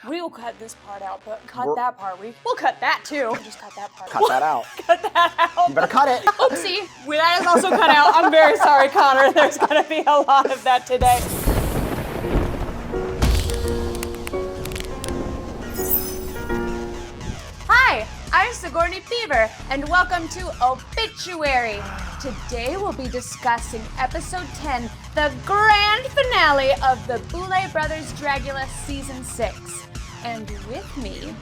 We will cut this part out, but that part. We'll cut that too. Just cut that part. Cut that out. Cut that out. You better cut it. Oopsie. That is also cut out. I'm very sorry, Connor. There's going to be a lot of that today. Hi, I'm Sigourney Beaver, and welcome to Obituary. Today we'll be discussing episode 10, the grand finale of the Boulet Brothers Dragula season 6. And with me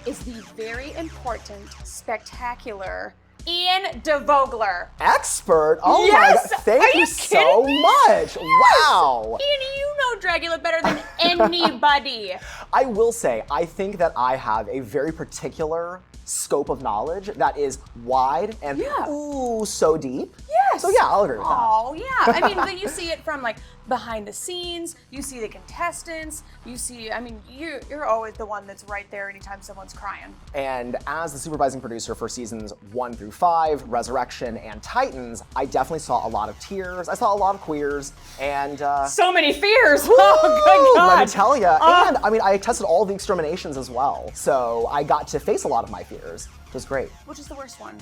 is the very important, spectacular Ian DeVoglaer. Expert? Oh yes! My God. Thank you so much. Yes. Wow. Ian, you know Dragula better than anybody. I will say, I think that I have a very particular scope of knowledge that is wide and ooh, so deep. Yes. So yeah, I'll agree with that. Oh yeah. I mean, then you see it from like behind the scenes. You see the contestants. You see. I mean, you're always the one that's right there anytime someone's crying. And as the supervising producer for seasons 1 through 5, Resurrection and Titans, I definitely saw a lot of tears. I saw a lot of queers and so many fears. Oh good God. Let me tell you. And I mean, I tested all the exterminations as well, so I got to face a lot of my fears. It was great. Which is the worst one?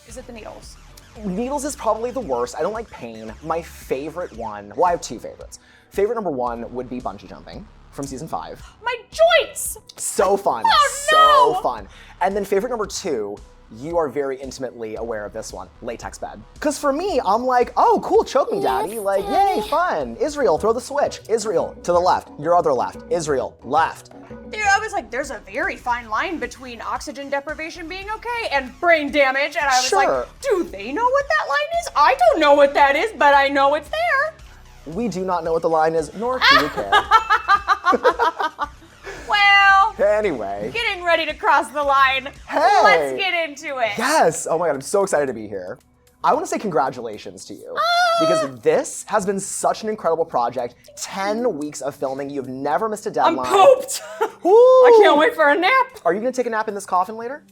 Is it the needles? Needles is probably the worst. I don't like pain. My favorite one, well, I have two favorites. Favorite number 1 would be bungee jumping from season 5. My joints! So fun. Oh, no! So fun. And then favorite number 2, you are very intimately aware of this one, latex bed. Because for me, I'm like, oh, cool, choke me, daddy. Yes, like, daddy. yay, fun. Israel, throw the switch. Israel, to the left. Your other left. Israel, left. Dude, I was like, there's a very fine line between oxygen deprivation being okay and brain damage. And I was like, do they know what that line is? I don't know what that is, but I know it's there. We do not know what the line is, nor do we care. Well, anyway. Getting ready to cross the line. Hey. Let's get into it. Yes. Oh my God, I'm so excited to be here. I want to say congratulations to you because this has been such an incredible project. 10 weeks of filming. You've never missed a deadline. I'm pooped. I can't wait for a nap. Are you going to take a nap in this coffin later?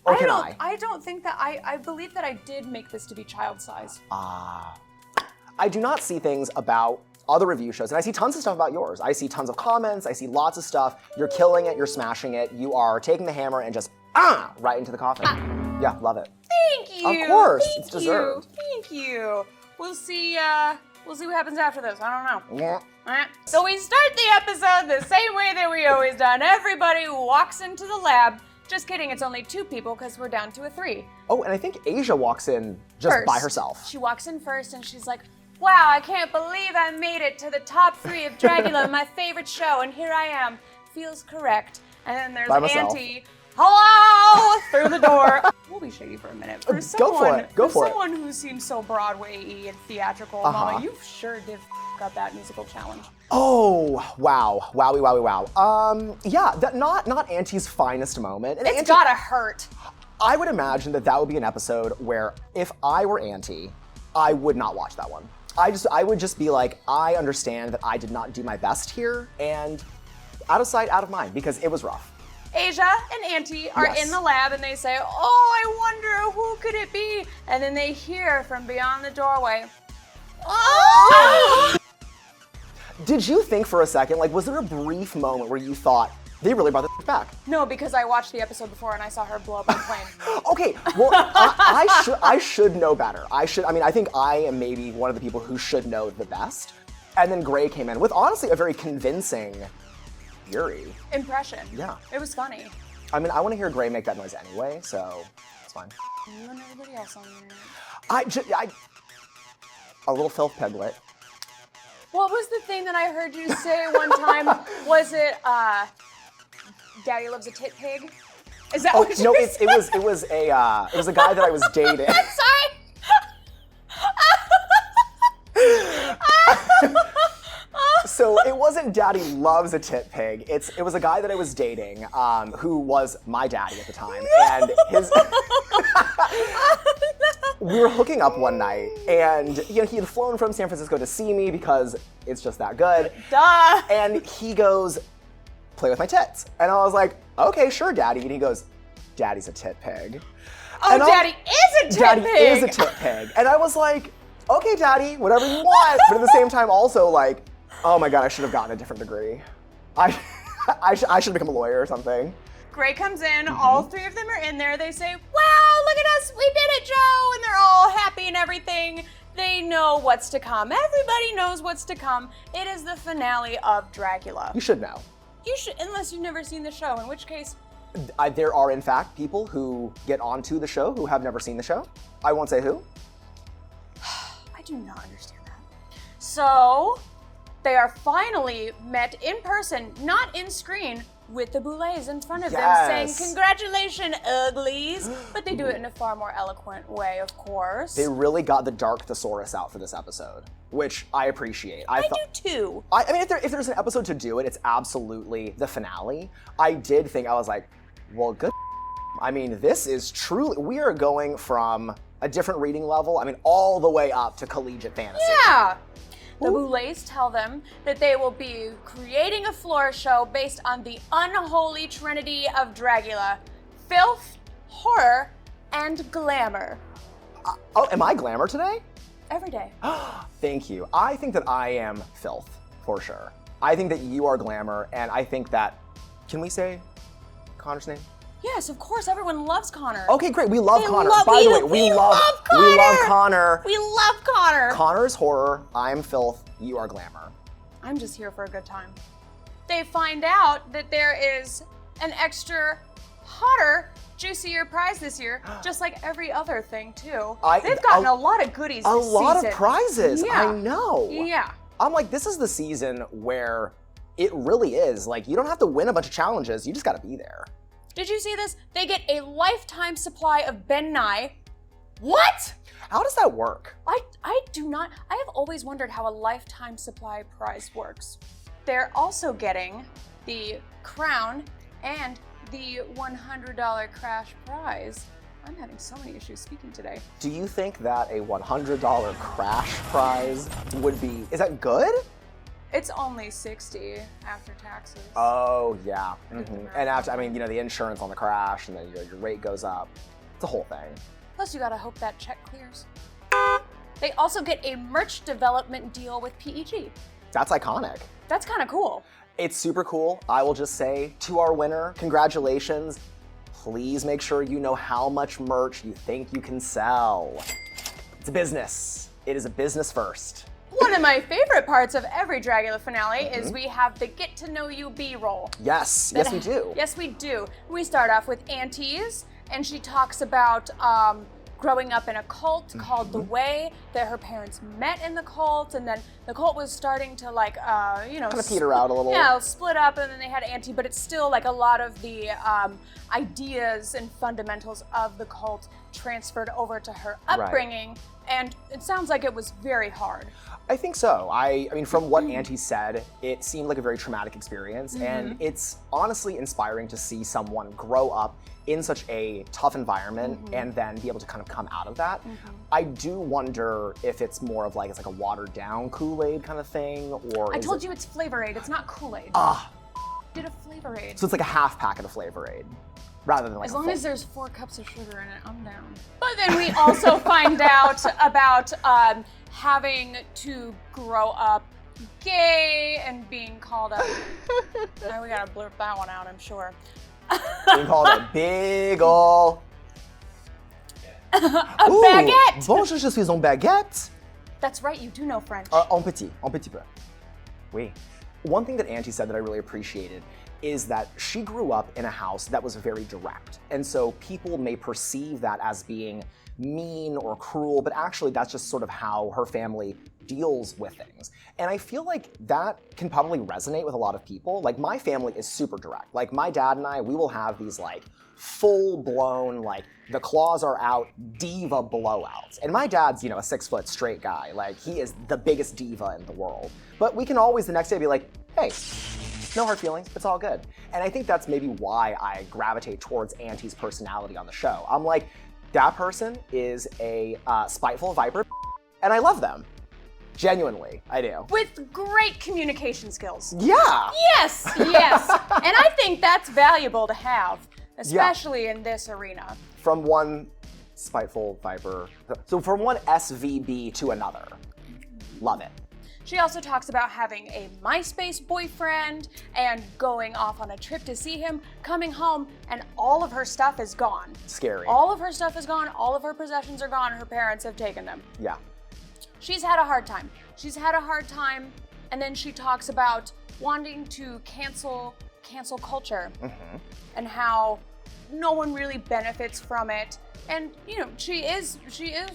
Or can I? I don't think that I believe that I did make this to be child size. I do not see things about other review shows, and I see tons of stuff about yours. I see tons of comments, I see lots of stuff. You're killing it, you're smashing it. You are taking the hammer and just right into the coffin. Yeah, love it. Thank you. Of course, Thank it's deserved. Thank you. We'll see what happens after this. I don't know. Yeah. Alright. So we start the episode the same way that we always done. Everybody walks into the lab. Just kidding, it's only 2 people because we're down to a 3. Oh, and I think Asia walks in just by herself. She walks in first and she's like, wow, I can't believe I made it to the top 3 of Dragula, my favorite show, and here I am. Feels correct. And then there's Auntie, hello, through the door. We'll be shady for a minute. For someone, Go for it. Someone who seems so Broadway-y and theatrical, Mama, you sure did up that musical challenge. Oh, wow. Wowie, wowie, wow. Yeah, not Auntie's finest moment. And It's gotta hurt. I would imagine that would be an episode where if I were Auntie, I would not watch that one. I would just be like, I understand that I did not do my best here, and out of sight, out of mind, because it was rough. Asia and Auntie are in the lab and they say, oh, I wonder who could it be? And then they hear from beyond the doorway, oh! Did you think for a second, like, was there a brief moment where you thought, they really brought this back? No, because I watched the episode before and I saw her blow up on a plane. Okay, well, I should know better. I think I am maybe one of the people who should know the best. And then Gray came in with, honestly, a very convincing Fury impression. Yeah. It was funny. I mean, I want to hear Gray make that noise anyway, so it's fine. You and everybody else on the internet. A little filth peglet. What was the thing that I heard you say one time? Was it, Daddy loves a tit pig? Is that what you no, said? it was a guy that I was dating. I'm sorry. So it wasn't Daddy loves a tit pig. It was a guy that I was dating, who was my daddy at the time, and his. We were hooking up one night, and he had flown from San Francisco to see me because it's just that good. Duh. And he goes, play with my tits. And I was like, okay, sure, Daddy. And he goes, Daddy's a tit pig. Oh, and Daddy is a tit pig. Daddy is a tit pig. And I was like, okay, Daddy, whatever you want. But at the same time, also like, oh my God, I should have gotten a different degree. I should become a lawyer or something. Gray comes in, all three of them are in there. They say, wow, look at us, we did it, Joe! And they're all happy and everything. They know what's to come. Everybody knows what's to come. It is the finale of Dragula. You should know. You should, unless you've never seen the show, in which case... There are, in fact, people who get onto the show who have never seen the show. I won't say who. I do not understand that. So, they are finally met in person, not in screen, with the Boulets in front of them saying, congratulations, uglies. But they do it in a far more eloquent way, of course. They really got the dark thesaurus out for this episode, which I appreciate. I do too. I mean, if there's an episode to do it, it's absolutely the finale. I did think, I was like, well, good. I mean, this is truly, we are going from a different reading level, I mean, all the way up to collegiate fantasy. Yeah. The Boulets tell them that they will be creating a floor show based on the unholy trinity of Dragula: filth, horror, and glamour. Oh, am I glamour today? Every day. Thank you. I think that I am filth, for sure. I think that you are glamour, and I think that, can we say Connor's name? Yes, of course, everyone loves Connor. Okay, great, we love Connor. By the way, we love Connor. We love Connor. We love Connor. Connor is horror, I'm filth, you are glamour. I'm just here for a good time. They find out that there is an extra hotter, juicier prize this year, just like every other thing too. They've gotten a lot of goodies this season. A lot of prizes, yeah. I know. Yeah. I'm like, this is the season where it really is, like, you don't have to win a bunch of challenges, you just gotta be there. Did you see this? They get a lifetime supply of Ben Nye. What? How does that work? I do not. I have always wondered how a lifetime supply prize works. They're also getting the crown and the $100 crash prize. I'm having so many issues speaking today. Do you think that a $100 crash prize would be, is that good? It's only $60 after taxes. Oh, yeah. Mm-hmm. And after, I mean, you know, the insurance on the crash and then your rate goes up. It's a whole thing. Plus, you gotta hope that check clears. They also get a merch development deal with PEG. That's iconic. That's kind of cool. It's super cool. I will just say to our winner, congratulations. Please make sure you know how much merch you think you can sell. It's a business. It is a business first. One of my favorite parts of every Dragula finale is we have the get to know you B-roll. Yes, yes we do. Yes we do. We start off with Auntie's, and she talks about growing up in a cult called The Way, that her parents met in the cult, and then the cult was starting to like, you know, kind of peter out a little. Yeah, split up, and then they had Auntie, but it's still like a lot of the ideas and fundamentals of the cult transferred over to her upbringing. Right. And it sounds like it was very hard. I think so. I mean, from what Auntie said, it seemed like a very traumatic experience, and it's honestly inspiring to see someone grow up in such a tough environment and then be able to kind of come out of that. I do wonder if it's more of like, it's like a watered down Kool-Aid kind of thing, or I told you it's Flavor Aid, it's not Kool-Aid. Did a Flavor Aid. So it's like a half packet of Flavor Aid, rather than like as long as there's 4 cups of sugar in it, I'm down. But then we also find out about having to grow up gay and being called a... Now we gotta blurp that one out, I'm sure. Being called a big ol'... a baguette! Bonjour, je suis un baguette. That's right, you do know French. Un petit peu. Oui. One thing that Auntie said that I really appreciated is that she grew up in a house that was very direct. And so people may perceive that as being mean or cruel, but actually that's just sort of how her family deals with things. And I feel like that can probably resonate with a lot of people. Like, my family is super direct. Like, my dad and I, we will have these like full-blown, like, the claws are out diva blowouts. And my dad's, you know, a 6-foot straight guy. Like, he is the biggest diva in the world. But we can always the next day be like, hey, no hard feelings, it's all good. And I think that's maybe why I gravitate towards Auntie's personality on the show. I'm like, that person is a spiteful viper, and I love them. Genuinely, I do. With great communication skills. Yeah! Yes, yes. And I think that's valuable to have, especially in this arena. From one spiteful viper, so from one SVB to another. Love it. She also talks about having a MySpace boyfriend and going off on a trip to see him, coming home, and all of her stuff is gone. Scary. All of her stuff is gone, all of her possessions are gone, her parents have taken them. Yeah. She's had a hard time. And then she talks about wanting to cancel culture and how no one really benefits from it. And, she is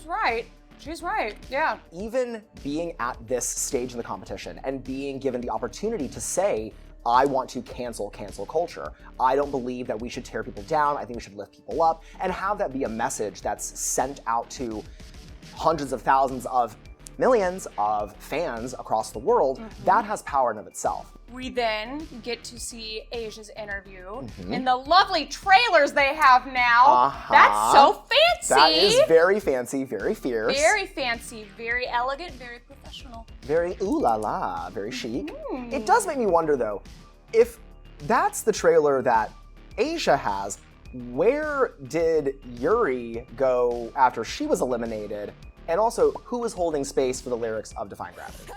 right. She's right, yeah. Even being at this stage in the competition and being given the opportunity to say, I want to cancel culture. I don't believe that we should tear people down. I think we should lift people up, and have that be a message that's sent out to hundreds of thousands of millions of fans across the world. That has power in of itself. We then get to see Asia's interview in the lovely trailers they have now. That's so fancy. That is very fancy, very fierce. Very fancy, very elegant, very professional. Very ooh la la, very chic. It does make me wonder though, if that's the trailer that Asia has, where did Yuri go after she was eliminated? And also, who was holding space for the lyrics of Defying Gravity?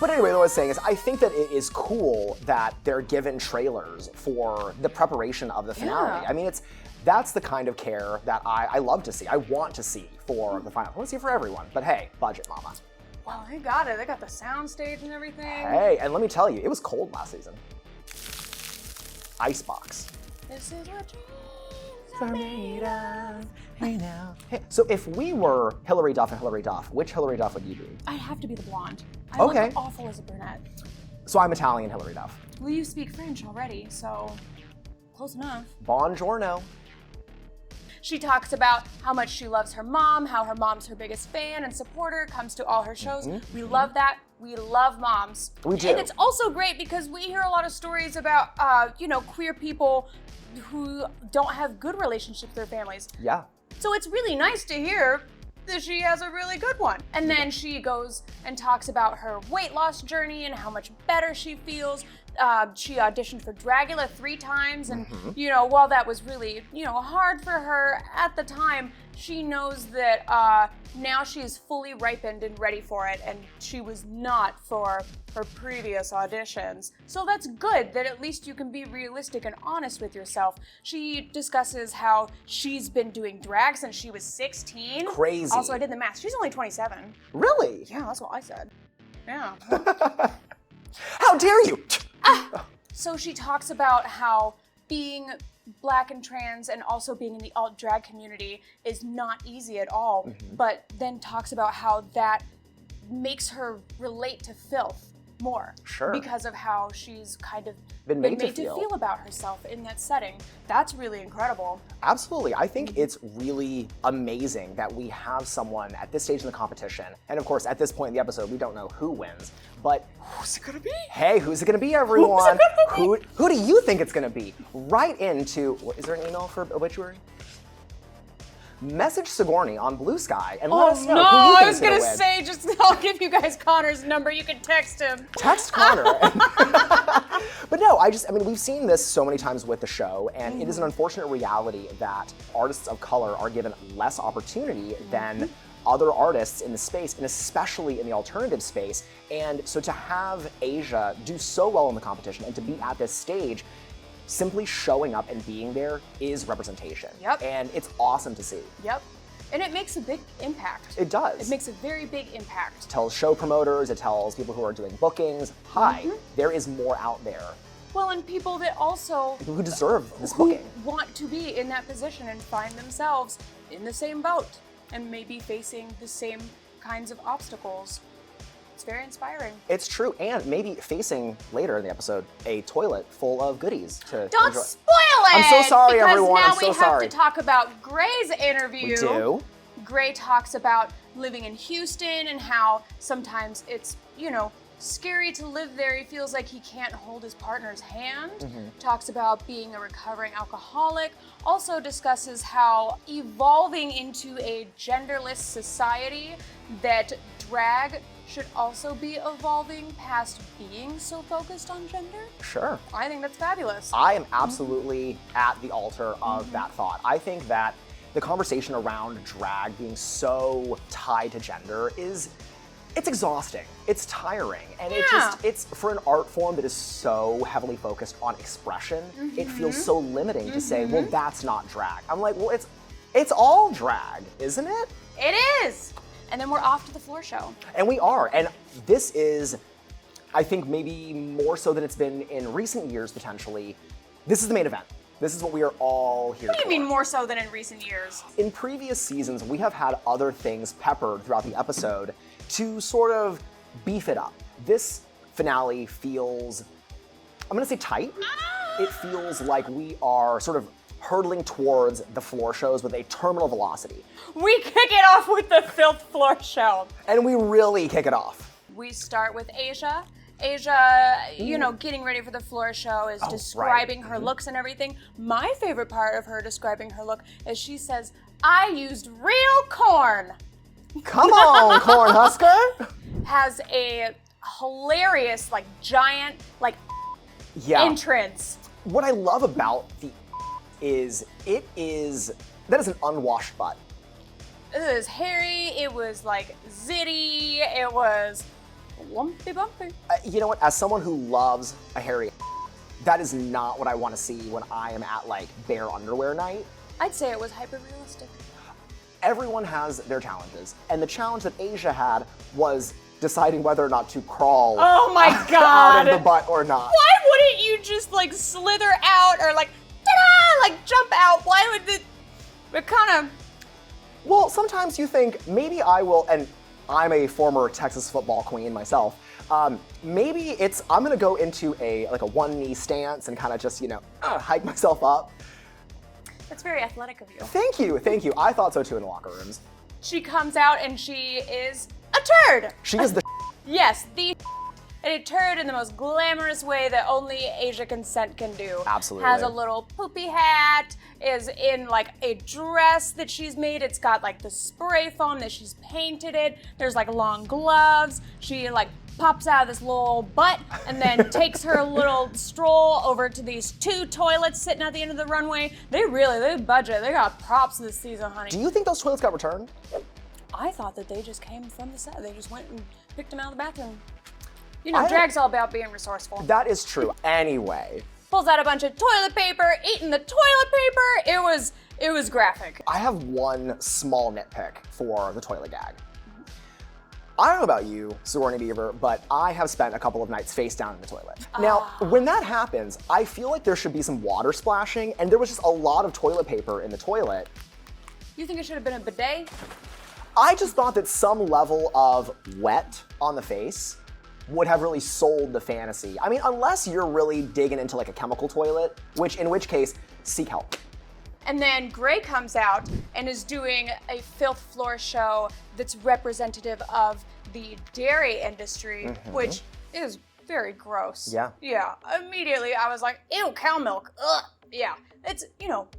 But anyway, what I was saying is, I think that it is cool that they're given trailers for the preparation of the finale. Yeah. I mean, that's the kind of care that I love to see. I want to see for the final. I want to see it for everyone. But hey, budget, mama. Well, they got it. They got the sound stage and everything. Hey, and let me tell you, it was cold last season. Icebox. This is what dreams are made of. Hey now. Hey, so if we were Hillary Duff and Hillary Duff, which Hillary Duff would you be? I'd have to be the blonde. I Okay. look awful as a brunette. So I'm Italian Hillary Duff. Well, you speak French already, so close enough. Buongiorno. She talks about how much she loves her mom, how her mom's her biggest fan and supporter, comes to all her shows. We love that. We love moms. We do. And it's also great because we hear a lot of stories about, queer people who don't have good relationships with their families. Yeah. So it's really nice to hear that she has a really good one. And then she goes and talks about her weight loss journey and how much better she feels. She auditioned for Dragula 3 times, and while that was really hard for her at the time, she knows that now she is fully ripened and ready for it, and she was not for her previous auditions. So that's good that at least you can be realistic and honest with yourself. She discusses how she's been doing drag since she was 16. Crazy. Also, I did the math. She's only 27. Really? Yeah, that's what I said. Yeah. How dare you? So she talks about how being Black and trans and also being in the alt drag community is not easy at all, but then talks about how that makes her relate to filth more. Sure. Because of how she's kind of been made to feel about herself in that setting. That's really incredible. Absolutely. I think it's really amazing that we have someone at this stage in the competition. And of course, at this point in the episode, we don't know who wins. But who's it gonna be? Hey, who's it gonna be, everyone? Who's it gonna be? Who do you think it's gonna be? Write into, is there an email for Obituary? Message Sigourney on Blue Sky and let us know who you think I was is gonna gonna say, I'll give you guys Connor's number. You can text him. Text Connor. But no, we've seen this so many times with the show, and it is an unfortunate reality that artists of color are given less opportunity than other artists in the space, and especially in the alternative space. And so to have Asia do so well in the competition and to be at this stage, simply showing up and being there is representation. Yep. And it's awesome to see. Yep. And it makes a big impact. It does. It makes a very big impact. It tells show promoters, it tells people who are doing bookings, hi, there is more out there. Well, and people that also People who deserve this booking. want to be in that position and find themselves in the same boat and maybe facing the same kinds of obstacles. It's very inspiring. It's true, and maybe facing later in the episode a toilet full of goodies to Don't enjoy. spoil it! I'm so sorry, because everyone. Now I'm so we sorry. have to talk about Gray's interview. We do. Gray talks about living in Houston and how sometimes it's, scary to live there. He feels like he can't hold his partner's hand. Talks about being a recovering alcoholic. Also discusses how evolving into a genderless society, that drag should also be evolving past being so focused on gender. Sure. I think that's fabulous. I am absolutely at the altar of that thought. I think that the conversation around drag being so tied to gender is It's exhausting. It's tiring. And Yeah. it's for an art form that is so heavily focused on expression, it feels so limiting to say, well, that's not drag. I'm like, well, it's all drag, isn't it? It is. And then we're off to the floor show. And we are. And this is, I think maybe more so than it's been in recent years, potentially, this is the main event. This is what we are all here for. What do you mean more so than in recent years? In previous seasons, we have had other things peppered throughout the episode to sort of beef it up. This finale feels, I'm gonna say tight. It feels like we are sort of hurtling towards the floor shows with a terminal velocity. We kick it off with the filth floor show. And we really kick it off. We start with Asia. Asia, you know, getting ready for the floor show is describing her looks and everything. My favorite part of her describing her look is she says, I used real corn. Come on, Cornhusker. Has a hilarious, like, giant, like, entrance. What I love about the is that is an unwashed butt. It was hairy, it was, like, zitty, it was lumpy bumpy. You know what? As someone who loves a hairy, that is not what I want to see when I am at like bare underwear night. I'd say it was hyper realistic. Everyone has their challenges, and the challenge that Asia had was deciding whether or not to crawl Oh my god! out of the butt or not. Why wouldn't you just like slither out or like ta-da, like jump out? Why would it kind of? Well, sometimes you think maybe I will, and I'm a former Texas football queen myself. Maybe I'm gonna go into a one knee stance and kind of just hike myself up. That's very athletic of you. Thank you. I thought so too in the locker rooms. She comes out and she is a turd. She is the Yes, and a turd in the most glamorous way that only Asia Consent can do. Absolutely. Has a little poopy hat, is in like a dress that she's made. It's got like the spray foam that she's painted it. There's like long gloves. She like pops out of this little butt and then takes her little stroll over to these two toilets sitting at the end of the runway. They budget. They got props this season, honey. Do you think those toilets got returned? I thought that they just came from the set. They just went and picked them out of the bathroom. You know, drag's all about being resourceful. That is true. Anyway. Pulls out a bunch of toilet paper, eating the toilet paper. It was graphic. I have one small nitpick for the toilet gag. I don't know about you, Sigourney Beaver, but I have spent a couple of nights face down in the toilet. Now, when that happens, I feel like there should be some water splashing, and there was just a lot of toilet paper in the toilet. You think it should have been a bidet? I just thought that some level of wet on the face would have really sold the fantasy. I mean, unless you're really digging into like a chemical toilet, in which case, seek help. And then Gray comes out and is doing a filth floor show that's representative of the dairy industry, which is very gross. Yeah. Yeah. Immediately I was like, ew, cow milk. Ugh. Yeah. It's,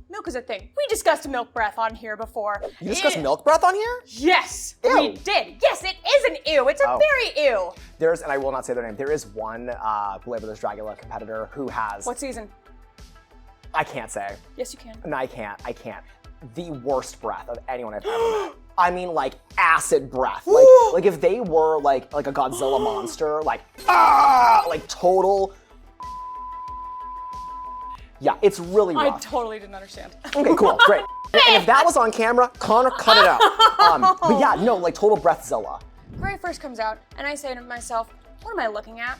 milk is a thing. We discussed milk breath on here before. You discussed milk breath on here? Yes, Ew. we did. Yes, it is an ew. It's a very ew. There's, and I will not say their name, there is one Boulet Dragula competitor who has... What season? I can't say. Yes, you can. No, I can't. The worst breath of anyone I've ever met. I mean, like, acid breath. Like if they were like a Godzilla monster, like total... Yeah, it's really rough. I totally didn't understand. Okay, cool, great. And if that was on camera, Connor, cut it out. But yeah, no, like total breathzilla. Gray first comes out, and I say to myself, what am I looking at?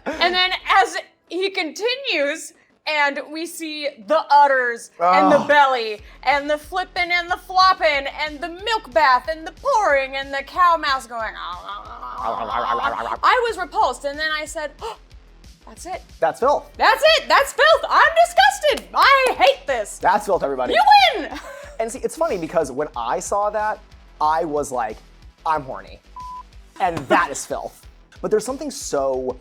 And then as he continues, and we see the udders, and the belly, and the flipping and the flopping, and the milk bath, and the pouring, and the cow mouse going, I was repulsed, and then I said, that's it. That's filth. That's it. That's filth. I'm disgusted. I hate this. That's filth, everybody. You win. And see, it's funny because when I saw that, I was like, I'm horny. And that is filth. But there's something so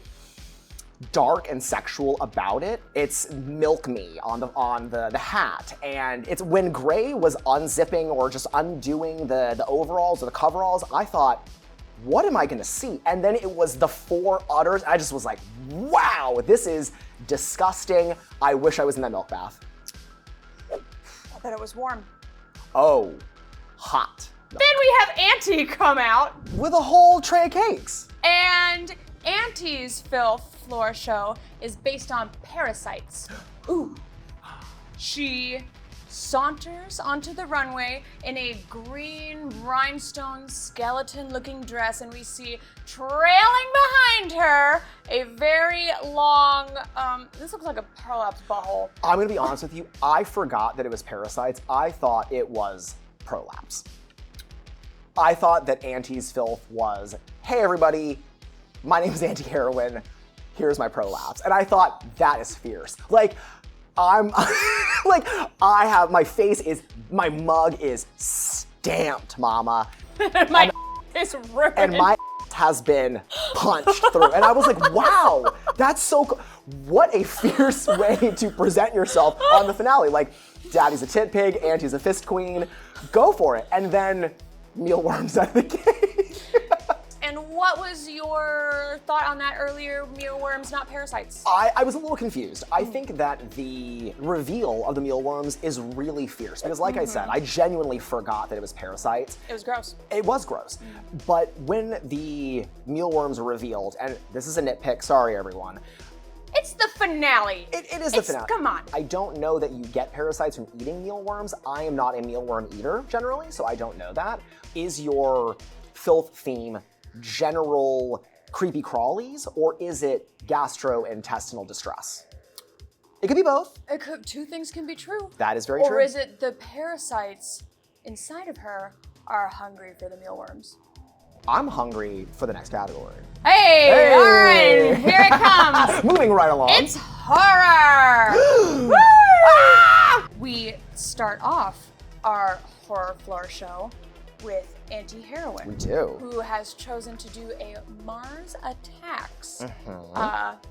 dark and sexual about it. It's milk me on the hat. And it's when Gray was unzipping or just undoing the overalls or the coveralls, I thought, what am I gonna see? And then it was the four udders. I just was like, wow, this is disgusting. I wish I was in that milk bath. I bet it was warm. Oh, hot. Then we have Auntie come out. With a whole tray of cakes. And Auntie's filth floor show is based on parasites. Ooh. She saunters onto the runway in a green rhinestone skeleton-looking dress, and we see trailing behind her a very long, this looks like a prolapse butthole. I'm gonna be honest with you, I forgot that it was parasites. I thought it was prolapse. I thought that Auntie's filth was, hey everybody, my name is Auntie Heroin, here's my prolapse. And I thought, that is fierce. Like, I'm, like, my mug is stamped, mama. My is ruined. And my has been punched through. And I was like, wow, that's so cool. What a fierce way to present yourself on the finale. Like, Daddy's a tit pig, Auntie's a fist queen, go for it. And then mealworms out of the gate. And what was your thought on that earlier? Mealworms, not parasites. I was a little confused. I think that the reveal of the mealworms is really fierce because, like I said, I genuinely forgot that it was parasites. It was gross. It was gross. But when the mealworms were revealed, and this is a nitpick, sorry everyone. It's the finale. It is the finale. Come on. I don't know that you get parasites from eating mealworms. I am not a mealworm eater generally, so I don't know that. Is your filth theme general creepy crawlies, or is it gastrointestinal distress? It could be both. Two things can be true. That is very true. Or is it the parasites inside of her are hungry for the mealworms? I'm hungry for the next category. Hey! All right, here it comes. Moving right along. It's horror! Woo! Ah! We start off our horror floor show with Auntie Heroin. We do. Who has chosen to do a Mars Attacks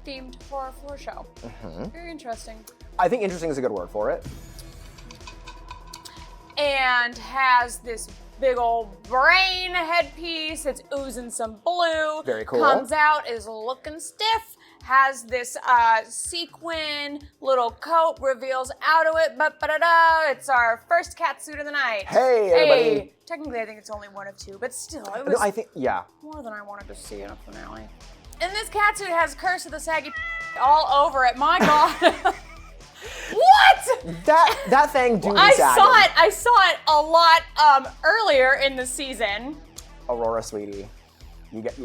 themed horror floor show. Very interesting. I think interesting is a good word for it. And has this big old brain headpiece. It's oozing some blue. Very cool. Comes out, is looking stiff. Has this sequin little coat, reveals out of it. Ba-ba-da-da. It's our first cat suit of the night. Hey, everybody. Hey. Technically, I think it's only one of two, but still, it was I think, yeah. more than I wanted to see in a finale. And this cat suit has Curse of the Saggy all over it. My God. What? That thing do be I sagging. saw it a lot earlier in the season. Aurora, sweetie, you get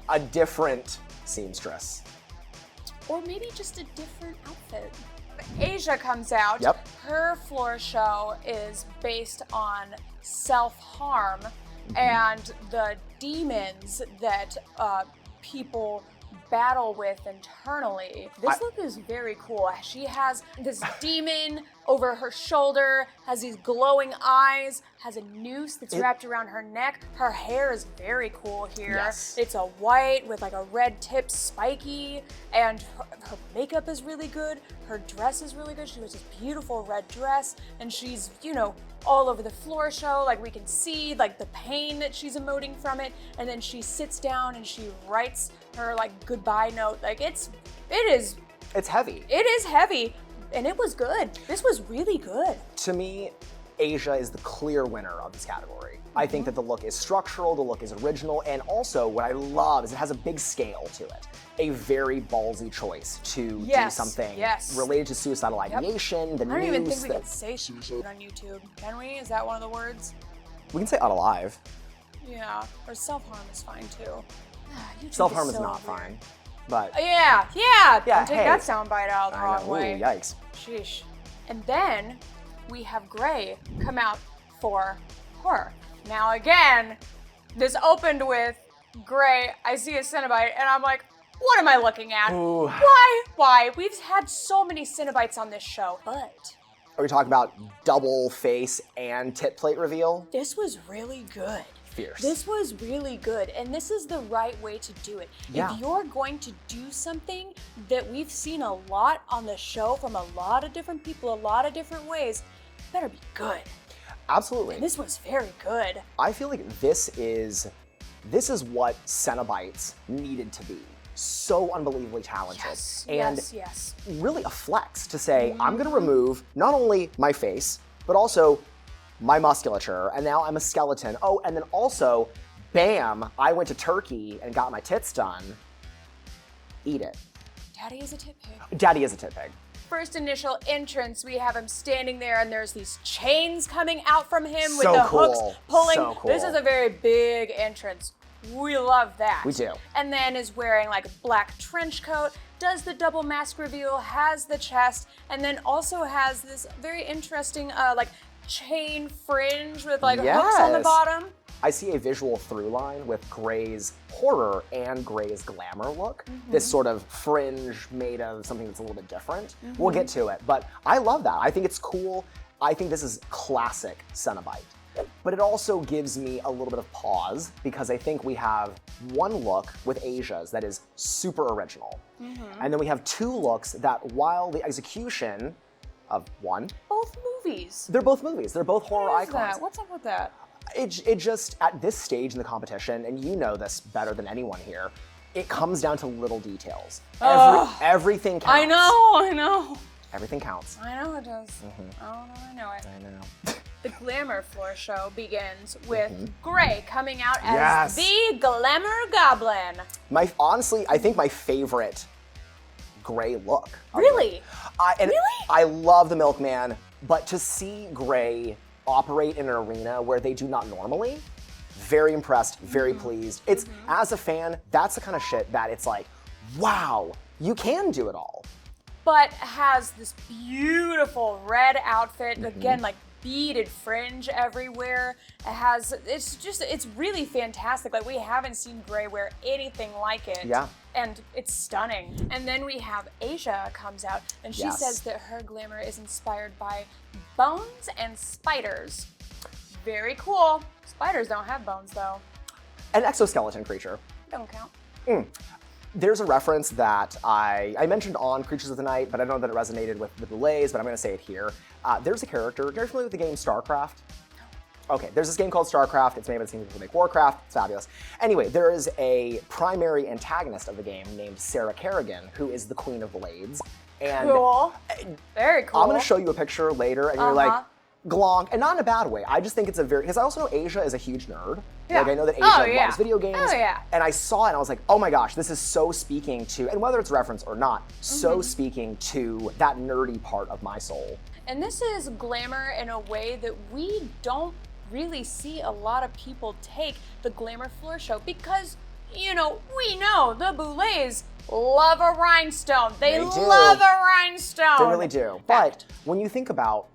a different seamstress. Or maybe just a different outfit. Asia comes out. Yep. Her floor show is based on self-harm and the demons that people battle with internally. This look is very cool. She has this demon over her shoulder, has these glowing eyes, has a noose that's wrapped around her neck. Her hair is very cool here. Yes. It's a white with like a red tip, spiky, and her makeup is really good. Her dress is really good. She wears this beautiful red dress, and she's, you know, all over the floor show. Like, we can see like the pain that she's emoting from it, and then she sits down and she writes her like goodbye note. Like, it's heavy. It is heavy, and it was good. This was really good. To me, Asia is the clear winner of this category. I think that the look is structural, the look is original, and also what I love is it has a big scale to it. A very ballsy choice to do something related to suicidal ideation, the news. I don't even think we can say suicide on YouTube. Can we? Is that one of the words? We can say unalive. Yeah, or self-harm is fine too. Self-harm is not fine, but yeah. Don't take hey. that soundbite out the I wrong know. way. Ooh, yikes. Sheesh. And then we have Gray come out for horror. Now again, this opened with Gray. I see a Cenobite, and I'm like, what am I looking at? Ooh. Why? We've had so many Cenobites on this show, but are we talking about double face and tit plate reveal? this was really good. Fierce. This was really good, and this is the right way to do it. Yeah. If you're going to do something that we've seen a lot on the show from a lot of different people, a lot of different ways, it better be good. Absolutely. And this was very good. I feel like this is what Cenobites needed to be. So unbelievably talented. And Yes. really a flex to say, I'm gonna remove not only my face, but also my musculature, and now I'm a skeleton. Oh, and then also, bam, I went to Turkey and got my tits done. Eat it. Daddy is a tit pig. Daddy is a tit pig. First initial entrance, we have him standing there, and there's these chains coming out from him with So the cool. hooks pulling. So cool. This is a very big entrance. We love that. We do. And then is wearing like a black trench coat, does the double mask reveal, has the chest, and then also has this very interesting like chain fringe with like hooks on the Yes. bottom. I see a visual through line with Grey's horror and Grey's glamour look. This sort of fringe made of something that's a little bit different. We'll get to it, but I love that. I think it's cool. I think this is classic Cenobite. But it also gives me a little bit of pause because I think we have one look with Asia's that is super original. And then we have two looks that, while the execution of one, Both movies. they're both movies. They're both horror What is icons. that? What's up with that? It just, at this stage in the competition, and you know this better than anyone here, it comes down to little details. Everything counts. I know. Everything counts. I know it does. I know it. I know. The glamour floor show begins with Grey coming out as Yes. the Glamour Goblin. Honestly, I think my favorite Grey look. Really? I love the Milkman, but to see Grey operate in an arena where they do not normally, very impressed, very pleased. It's, as a fan, that's the kind of shit that it's like, wow, you can do it all. But has this beautiful red outfit, again, like beaded fringe everywhere. It's really fantastic. Like, we haven't seen Grey wear anything like it. Yeah. And it's stunning. And then we have Asia comes out, and she Yes. says that her glamour is inspired by bones and spiders. Very cool. Spiders don't have bones, though. An exoskeleton creature. Don't count. There's a reference that I mentioned on Creatures of the Night, but I don't know that it resonated with the Boulets, but I'm going to say it here. There's a character. You're familiar with the game StarCraft? Okay, there's this game called StarCraft. It's made by the same people who make Warcraft. It's fabulous. Anyway, there is a primary antagonist of the game named Sarah Kerrigan, who is the Queen of Blades. And Cool. Very cool. I'm going to show you a picture later, and you're like, glonk, and not in a bad way. I just think it's a very, because I also know Asia is a huge nerd. Yeah. Like, I know that Asia loves video games. Oh, yeah. And I saw it and I was like, oh my gosh, this is so speaking to, and whether it's reference or not, so speaking to that nerdy part of my soul. And this is glamour in a way that we don't really see a lot of people take the glamour floor show because, we know the Boulets love a rhinestone. They do. love a rhinestone. They really do. But when you think about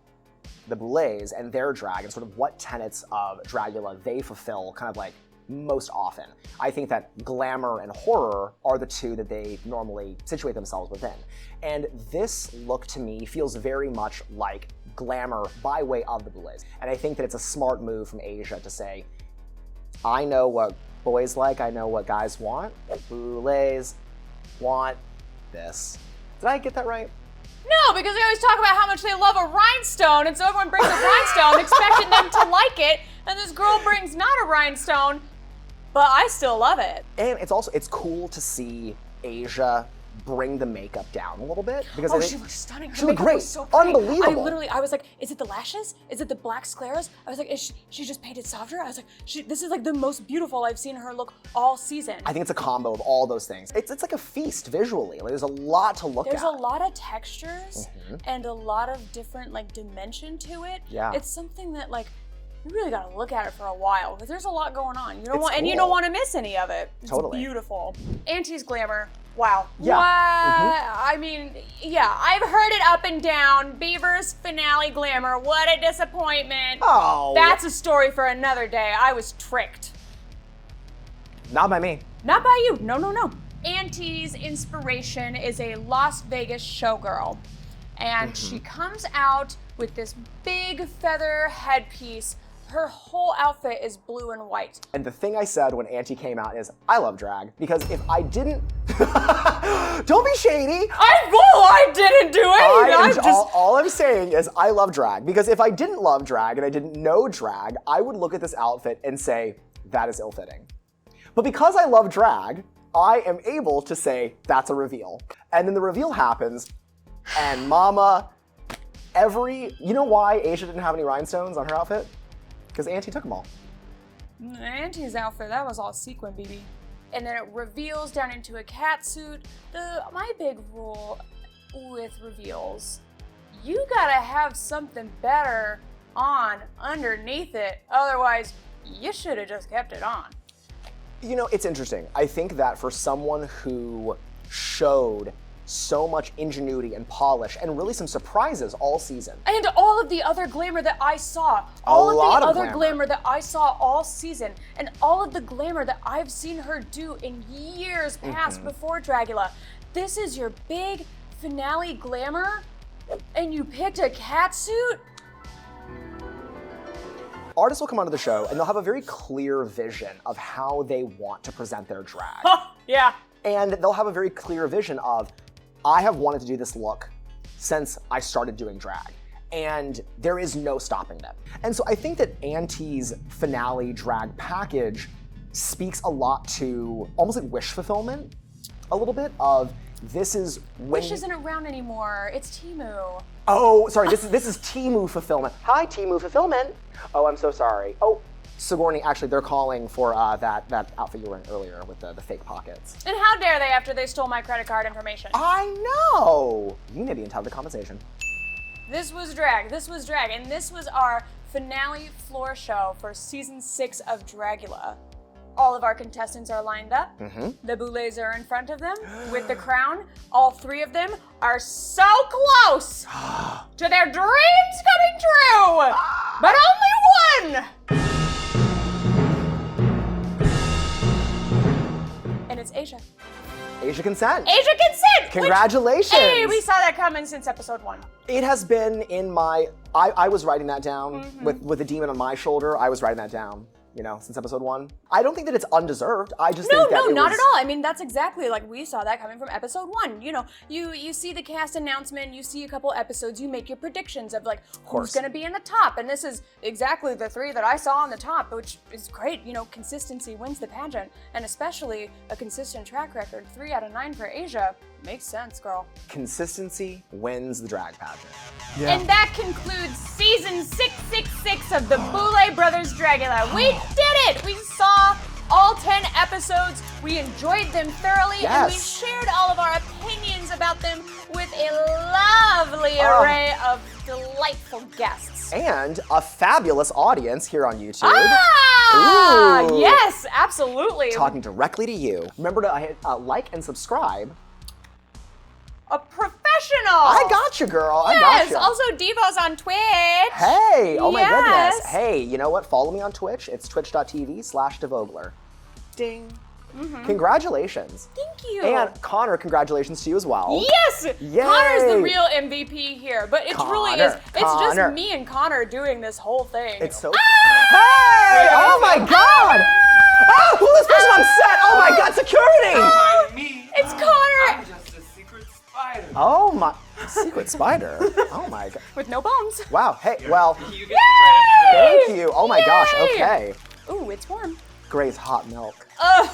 the Boulets and their drag and sort of what tenets of Dragula they fulfill kind of like most often, I think that glamour and horror are the two that they normally situate themselves within. And this look to me feels very much like glamour by way of the Boulets. And I think that it's a smart move from Asia to say, I know what boys like, I know what guys want. Boulets want this. Did I get that right? No, because we always talk about how much they love a rhinestone, and so everyone brings a rhinestone expecting them to like it, and this girl brings not a rhinestone, but I still love it. And it's cool to see Asia bring the makeup down a little bit because She looked stunning. Her she looked makeup great, was so pretty. unbelievable. I was like, is it the lashes? Is it the black scleras? I was like, she just painted softer? I was like, this is like the most beautiful I've seen her look all season. I think it's a combo of all those things. It's like a feast visually. Like, there's a lot to look at. There's a lot of textures and a lot of different like dimension to it. Yeah. It's something that like you really gotta look at it for a while because there's a lot going on. You don't It's want and you cool. don't want to miss any of it. It's Totally. beautiful. Auntie's glamour. Wow. Yeah. I mean, yeah, I've heard it up and down. Beaver's finale glamour. What a disappointment. Oh. That's a story for another day. I was tricked. Not by me. Not by you. No. Auntie's inspiration is a Las Vegas showgirl. And she comes out with this big feather headpiece. Her whole outfit is blue and white. And the thing I said when Auntie came out is, I love drag. Because if I didn't... Don't be shady! I didn't do anything! All I'm saying is I love drag. Because if I didn't love drag and I didn't know drag, I would look at this outfit and say, that is ill-fitting. But because I love drag, I am able to say, that's a reveal. And then the reveal happens, and Mama You know why Asia didn't have any rhinestones on her outfit? Because Auntie took them all. Auntie's outfit, that was all sequin, baby. And then it reveals down into a cat suit. My big rule with reveals, you gotta have something better on underneath it. Otherwise, you should have just kept it on. You know, it's interesting. I think that for someone who showed so much ingenuity and polish and really some surprises all season. And all of the other glamour that I saw. Glamour that I saw all season. And all of the glamour that I've seen her do in years past before Dragula. This is your big finale glamour? And you picked a cat suit? Artists will come onto the show and they'll have a very clear vision of how they want to present their drag. Yeah. And they'll have a very clear vision of, I have wanted to do this look since I started doing drag, and there is no stopping them. And so I think that Auntie's finale drag package speaks a lot to almost like wish fulfillment, a little bit of this is when— Wish isn't around anymore, it's Temu. Oh, sorry, this is Temu fulfillment. Hi, Temu fulfillment. Oh, I'm so sorry. Oh, Sigourney, actually, they're calling for that outfit you were in earlier with the fake pockets. And how dare they after they stole my credit card information? I know! You may be entitled to compensation. This was drag, and this was our finale floor show for season 6 of Dragula. All of our contestants are lined up. The Boulets are in front of them with the crown. All 3 of them are so close to their dreams coming true, but only one! And it's Asia. Asia Consent. Asia Consent! Congratulations! Hey, we saw that coming since episode 1. It has been in my— I was writing that down with the demon on my shoulder. I was writing that down, you know, since episode 1. I don't think that it's undeserved. I just think that No, not at all. I mean, that's exactly like we saw that coming from episode 1. You know, you see the cast announcement, you see a couple episodes, you make your predictions of like who's gonna be in the top. And this is exactly the 3 that I saw on the top, which is great. You know, consistency wins the pageant, and especially a consistent track record. 3 out of 9 for Asia. Makes sense, girl. Consistency wins the drag pageant. Yeah. And that concludes season 666 of the Boulet Brothers Dragula. We did it! We saw all 10 episodes. We enjoyed them thoroughly, and we shared all of our opinions about them with a lovely array of delightful guests. And a fabulous audience here on YouTube. Ooh. Yes, absolutely. Talking directly to you. Remember to hit like and subscribe. A professional. I got you, girl. Yes, I got you. also Devo's on Twitch. Hey, oh my Yes. goodness. Hey, you know what? Follow me on Twitch. It's twitch.tv/DeVoglaer. Ding. Congratulations. Thank you. And Connor, congratulations to you as well. Yes! Yay! Connor's the real MVP here, but it really is. It's Connor. just me and Connor doing this whole thing. It's so— Hey! Oh my god! Oh, who is this person on set? Oh my god, security! Me. It's Connor! I'm just a secret spider. Oh my— Secret spider? Oh my god. With no bones. Wow, hey, well, You get to try thank you. Oh my gosh, Yay! okay. Ooh, it's warm. Gray's hot milk. Ugh.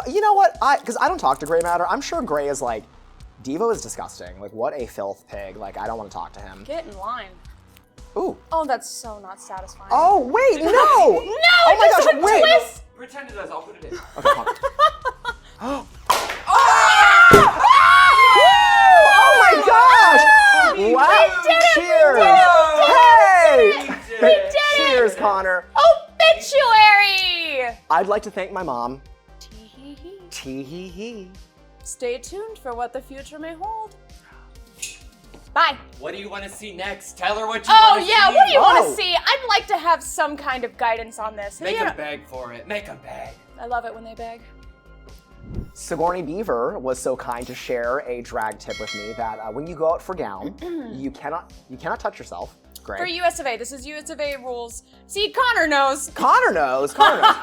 You know what? Because I don't talk to Gray Matter. I'm sure Gray is like, Devo is disgusting. Like, what a filth pig. Like, I don't want to talk to him. Get in line. Ooh. Oh, that's so not satisfying. Oh, wait, no! No, Oh my it gosh, doesn't wait. twist! Pretend it does. I'll put it in. Okay, Connor. Ah! Oh my gosh! Wow! We did it! Cheers! We Hey! did it! Cheers, Connor. Obituary! I'd like to thank my mom. Tee-hee-hee. Tee-hee-hee. Stay tuned for what the future may hold. Bye. What do you want to see next? Tell her what you Oh want to see. yeah, what do you want Oh. to see? I'd like to have some kind of guidance on this. Make You know- them beg for it. Make them beg. I love it when they beg. Sigourney Beaver was so kind to share a drag tip with me that when you go out for gown, you cannot touch yourself. Great. For US of A, this is US of A rules. See, Connor knows. Connor knows. Connor knows.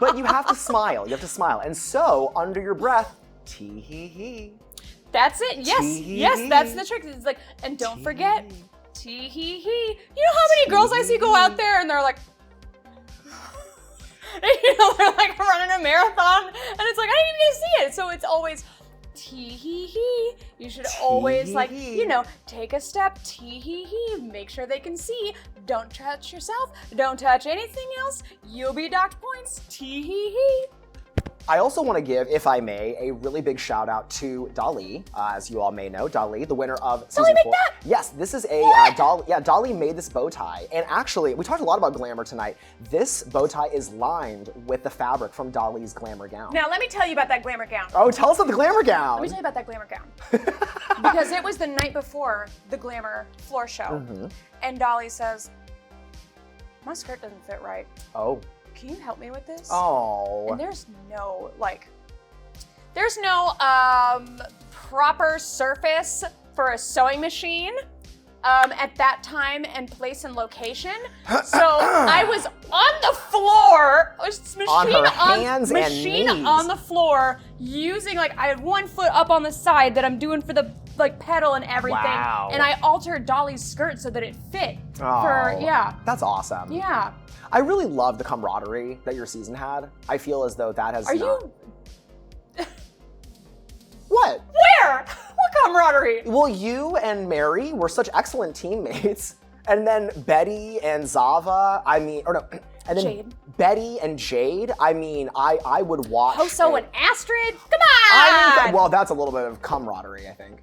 But you have to smile. You have to smile. And so, under your breath, tee-hee-hee. That's it. Yes, Tee-hee-hee. yes, that's the trick. It's like, and don't forget, tee-hee-hee. You know how many girls I see go out there and they're like, you know, they're like running a marathon, and it's like, I didn't even see it. So it's always Tee-hee-hee. You should always, like, you know, take a step. Tee-hee-hee. Make sure they can see. Don't touch yourself. Don't touch anything else. You'll be docked points. Tee-hee-hee. I also want to give, if I may, a really big shout out to Dolly. As you all may know, Dolly, the winner of season Dolly made 4. that? Yes, this is a Dolly. Yeah, Dolly made this bow tie, and actually, we talked a lot about glamour tonight. This bow tie is lined with the fabric from Dolly's glamour gown. Now, let me tell you about that glamour gown. Oh, tell us about the glamour gown. Let me tell you about that glamour gown. Because it was the night before the glamour floor show. And Dolly says, my skirt doesn't fit right. Oh. Can you help me with this? Oh. And there's no, proper surface for a sewing machine at that time and place and location. So I was on the floor, machine on the floor, using, like, I had one foot up on the side that I'm doing for the, like, pedal and everything. Wow. And I altered Dolly's skirt so that it fit That's awesome. Yeah. I really love the camaraderie that your season had. I feel as though that has What? Where? What camaraderie? Well, you and Mary were such excellent teammates. And then Betty and Zava, and then Jade. Betty and Jade, I would watch. Hoso and Astrid? Come on! well, that's a little bit of camaraderie, I think.